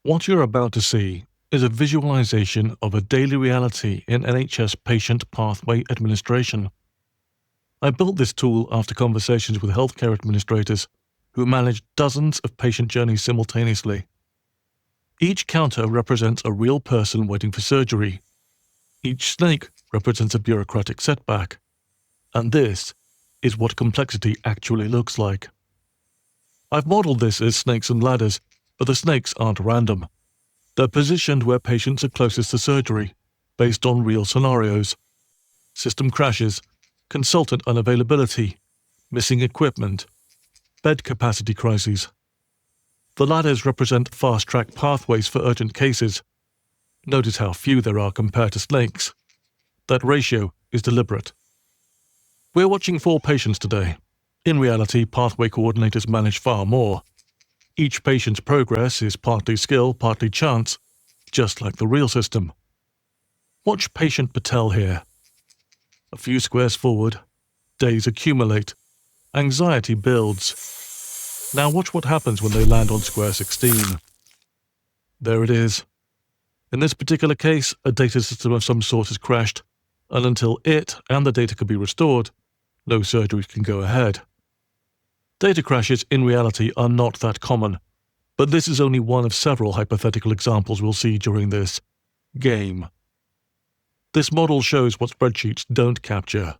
What you're about to see is a visualization of a daily reality in NHS Patient Pathway Administration. I built this tool after conversations with healthcare administrators who manage dozens of patient journeys simultaneously. Each counter represents a real person waiting for surgery. Each snake represents a bureaucratic setback. And this is what complexity actually looks like. I've modeled this as snakes and ladders, but the snakes aren't random. They're positioned where patients are closest to surgery, based on real scenarios. System crashes, consultant unavailability, missing equipment, bed capacity crises. The ladders represent fast-track pathways for urgent cases. Notice how few there are compared to snakes. That ratio is deliberate. We're watching 4 patients today. In reality, pathway coordinators manage far more. Each patient's progress is partly skill, partly chance, just like the real system. Watch patient Patel here. A few squares forward, days accumulate, anxiety builds. Now watch what happens when they land on square 16. There it is. In this particular case, a data system of some sort has crashed, and until it and the data can be restored, no surgery can go ahead. Data crashes in reality are not that common, but this is only one of several hypothetical examples we'll see during this game. This model shows what spreadsheets don't capture: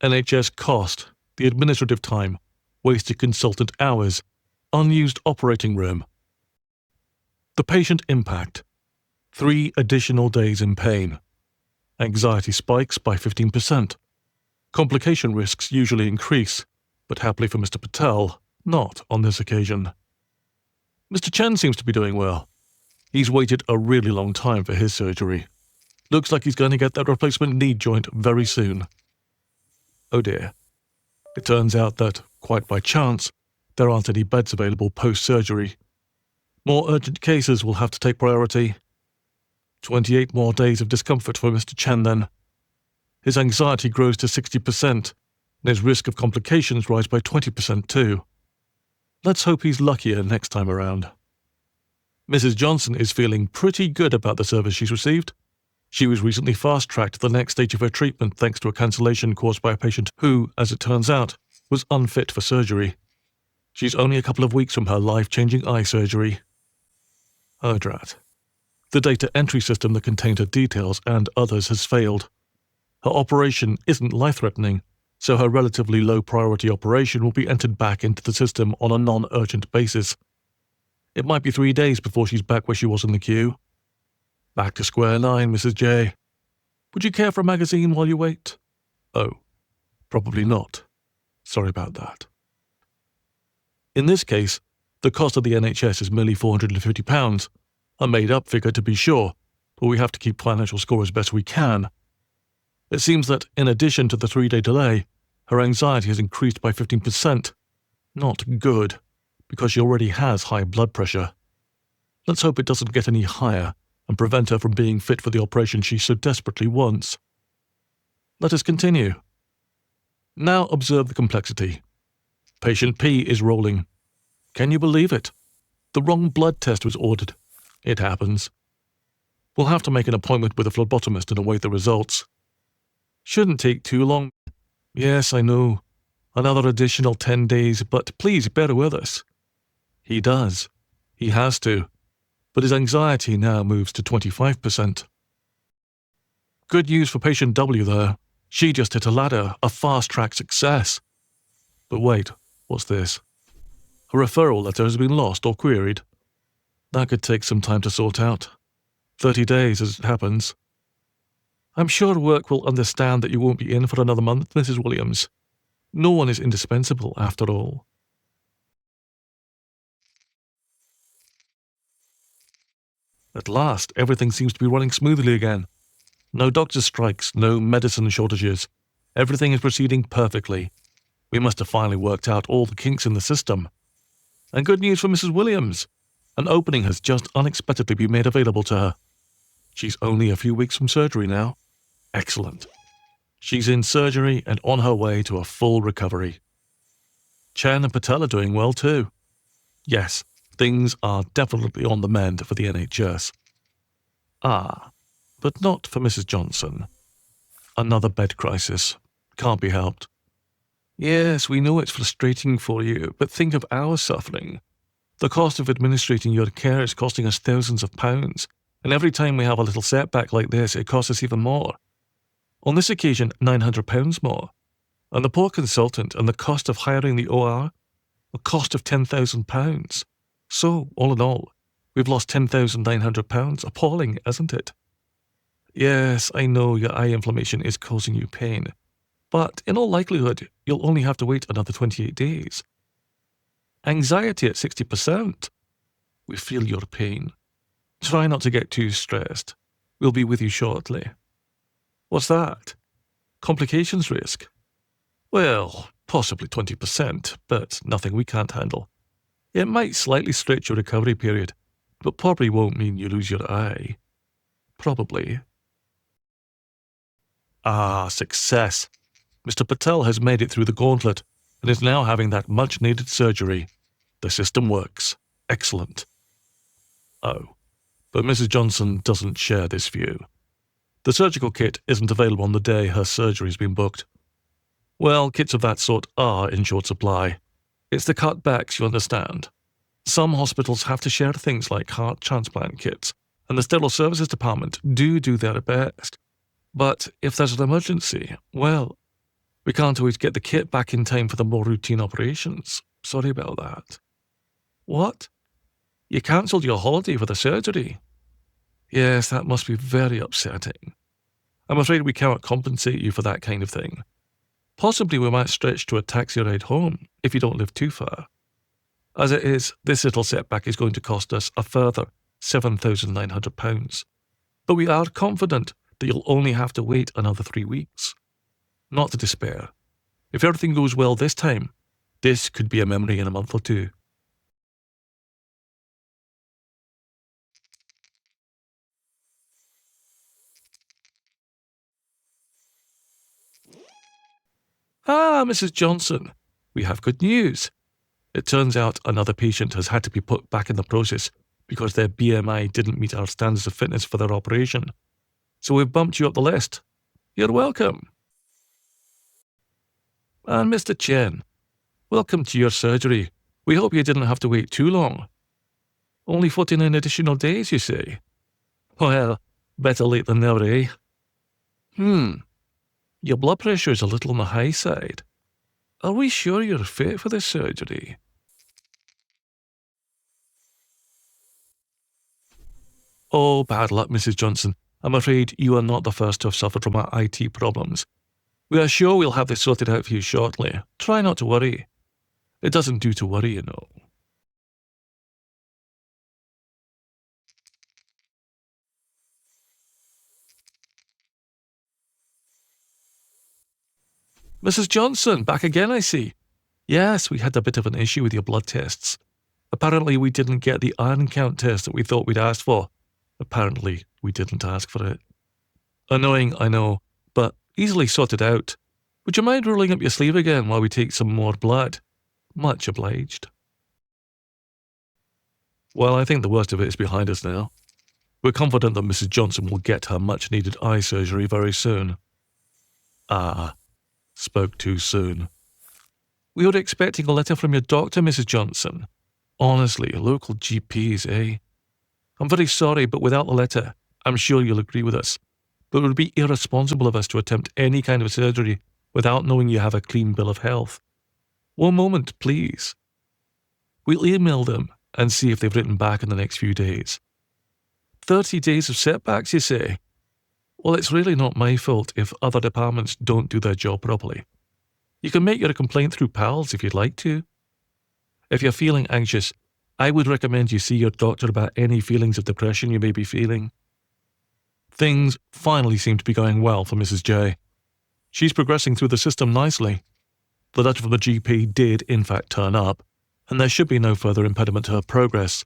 NHS cost, the administrative time, wasted consultant hours, unused operating room. The patient impact: 3 additional days in pain. Anxiety spikes by 15%. Complication risks usually increase, but happily for Mr. Patel, not on this occasion. Mr. Chen seems to be doing well. He's waited a really long time for his surgery. Looks like he's going to get that replacement knee joint very soon. Oh dear. It turns out that, quite by chance, there aren't any beds available post-surgery. More urgent cases will have to take priority. 28 more days of discomfort for Mr. Chen then. His anxiety grows to 60%, and his risk of complications rise by 20% too. Let's hope he's luckier next time around. Mrs. Johnson is feeling pretty good about the service she's received. She was recently fast-tracked to the next stage of her treatment thanks to a cancellation caused by a patient who, as it turns out, was unfit for surgery. She's only a couple of weeks from her life-changing eye surgery. Oh, drat. The data entry system that contained her details and others has failed. Her operation isn't life-threatening, so her relatively low-priority operation will be entered back into the system on a non-urgent basis. It might be 3 days before she's back where she was in the queue. Back to square 9, Mrs. J. Would you care for a magazine while you wait? Oh, probably not. Sorry about that. In this case, the cost of the NHS is merely £450, a made-up figure to be sure, but we have to keep financial score as best we can. It seems that, in addition to the 3-day delay, her anxiety has increased by 15%. Not good, because she already has high blood pressure. Let's hope it doesn't get any higher and prevent her from being fit for the operation she so desperately wants. Let us continue. Now observe the complexity. Patient P is rolling. Can you believe it? The wrong blood test was ordered. It happens. We'll have to make an appointment with a phlebotomist and await the results. Shouldn't take too long. Yes, I know. Another additional 10 days, but please bear with us. He does. He has to. But his anxiety now moves to 25%. Good news for patient W there. She just hit a ladder, a fast-track success. But wait, what's this? A referral letter has been lost or queried. That could take some time to sort out. 30 days as it happens. I'm sure work will understand that you won't be in for another month, Mrs. Williams. No one is indispensable, after all. At last, everything seems to be running smoothly again. No doctor strikes, no medicine shortages. Everything is proceeding perfectly. We must have finally worked out all the kinks in the system. And good news for Mrs. Williams. An opening has just unexpectedly been made available to her. She's only a few weeks from surgery now. Excellent. She's in surgery and on her way to a full recovery. Chen and Patel are doing well too. Yes, Things are definitely on the mend for the NHS. Ah, but not for Mrs. Johnson. Another bed crisis. Can't be helped. Yes, we know it's frustrating for you, but think of our suffering. The cost of administrating your care is costing us thousands of pounds, and every time we have a little setback like this, it costs us even more. On this occasion, £900 more. And the poor consultant and the cost of hiring the OR, a cost of £10,000. So, all in all, we've lost £10,900. Appalling, isn't it? Yes, I know your eye inflammation is causing you pain, but in all likelihood, you'll only have to wait another 28 days. Anxiety at 60%. We feel your pain. Try not to get too stressed. We'll be with you shortly. What's that? Complications risk? Well, possibly 20%, but nothing we can't handle. It might slightly stretch your recovery period, but probably won't mean you lose your eye. Probably. Ah, success. Mr. Patel has made it through the gauntlet and is now having that much-needed surgery. The system works. Excellent. Oh, but Mrs. Johnson doesn't share this view. The surgical kit isn't available on the day her surgery's been booked. Well, kits of that sort are in short supply. It's the cutbacks, you understand. Some hospitals have to share things like heart transplant kits, and the sterile services department do their best. But if there's an emergency, well, we can't always get the kit back in time for the more routine operations. Sorry about that. What? You cancelled your holiday for the surgery? Yes, that must be very upsetting. I'm afraid we cannot compensate you for that kind of thing. Possibly we might stretch to a taxi ride home if you don't live too far. As it is, this little setback is going to cost us a further £7,900. But we are confident that you'll only have to wait another 3 weeks. Not to despair. If everything goes well this time, this could be a memory in a month or two. Ah, Mrs. Johnson, we have good news. It turns out another patient has had to be put back in the process because their BMI didn't meet our standards of fitness for their operation. So we've bumped you up the list. You're welcome. And Mr. Chen, welcome to your surgery. We hope you didn't have to wait too long. Only 49 additional days, you say? Well, better late than never, eh? Your blood pressure is a little on the high side. Are we sure you're fit for this surgery? Oh, bad luck, Mrs. Johnson. I'm afraid you are not the first to have suffered from our IT problems. We are sure we'll have this sorted out for you shortly. Try not to worry. It doesn't do to worry, you know. Mrs. Johnson, back again, I see. Yes, we had a bit of an issue with your blood tests. Apparently, we didn't get the iron count test that we thought we'd asked for. Apparently, we didn't ask for it. Annoying, I know, but easily sorted out. Would you mind rolling up your sleeve again while we take some more blood? Much obliged. Well, I think the worst of it is behind us now. We're confident that Mrs. Johnson will get her much-needed eye surgery very soon. Ah, spoke too soon. We were expecting a letter from your doctor, Mrs. Johnson. Honestly, local GPs, eh? I'm very sorry, but without the letter, I'm sure you'll agree with us. But it would be irresponsible of us to attempt any kind of surgery without knowing you have a clean bill of health. One moment, please. We'll email them and see if they've written back in the next few days. 30 days of setbacks, you say? Well, it's really not my fault if other departments don't do their job properly. You can make your complaint through PALS if you'd like to. If you're feeling anxious, I would recommend you see your doctor about any feelings of depression you may be feeling. Things finally seem to be going well for Mrs. J. She's progressing through the system nicely. The letter from the GP did, in fact, turn up, and there should be no further impediment to her progress.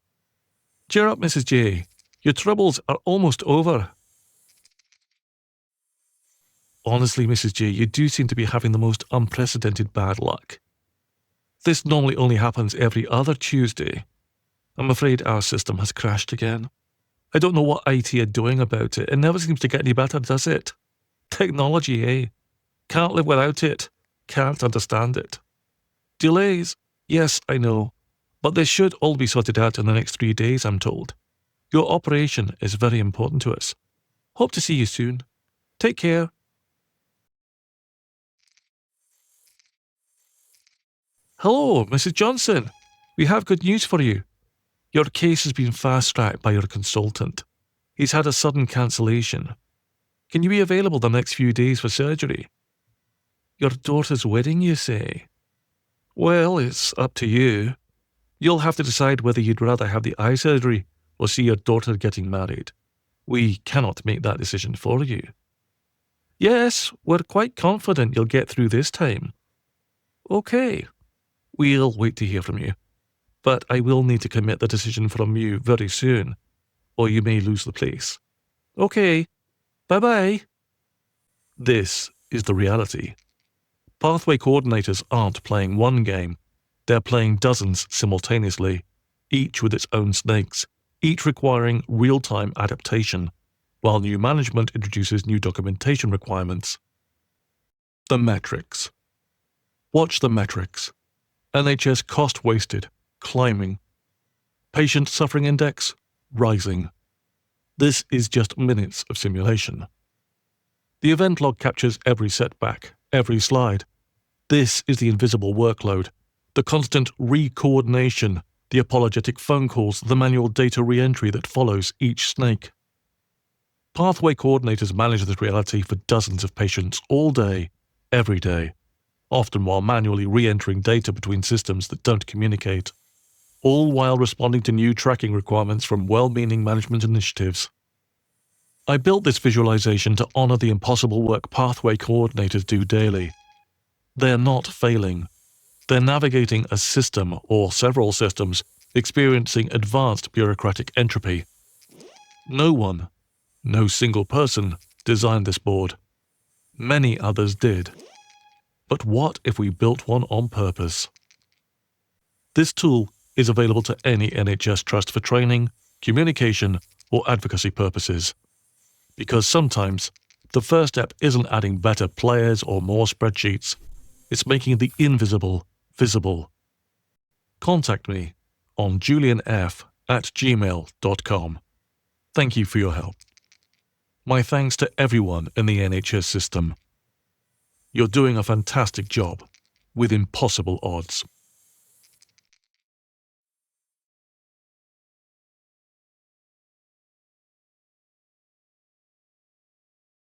Cheer up, Mrs. J. Your troubles are almost over. Honestly, Mrs. J, you do seem to be having the most unprecedented bad luck. This normally only happens every other Tuesday. I'm afraid our system has crashed again. I don't know what IT are doing about it. It never seems to get any better, does it? Technology, eh? Can't live without it. Can't understand it. Delays? Yes, I know. But they should all be sorted out in the next 3 days, I'm told. Your operation is very important to us. Hope to see you soon. Take care. Hello, Mrs. Johnson. We have good news for you. Your case has been fast-tracked by your consultant. He's had a sudden cancellation. Can you be available the next few days for surgery? Your daughter's wedding, you say? Well, it's up to you. You'll have to decide whether you'd rather have the eye surgery or see your daughter getting married. We cannot make that decision for you. Yes, we're quite confident you'll get through this time. Okay. We'll wait to hear from you. But I will need to commit the decision from you very soon, or you may lose the place. Okay. Bye-bye. This is the reality. Pathway coordinators aren't playing one game. They're playing dozens simultaneously, each with its own snakes, each requiring real-time adaptation, while new management introduces new documentation requirements. The metrics. Watch the metrics. NHS cost wasted, climbing. Patient suffering index, rising. This is just minutes of simulation. The event log captures every setback, every slide. This is the invisible workload, the constant re-coordination, the apologetic phone calls, the manual data re-entry that follows each snake. Pathway coordinators manage this reality for dozens of patients all day, every day, often while manually re-entering data between systems that don't communicate, all while responding to new tracking requirements from well-meaning management initiatives. I built this visualization to honor the impossible work pathway coordinators do daily. They're not failing. They're navigating a system or several systems experiencing advanced bureaucratic entropy. No one, no single person, designed this board. Many others did. But what if we built one on purpose? This tool is available to any NHS trust for training, communication, or advocacy purposes. Because sometimes, the first step isn't adding better players or more spreadsheets. It's making the invisible visible. Contact me on julianf@gmail.com. Thank you for your help. My thanks to everyone in the NHS system. You're doing a fantastic job with impossible odds.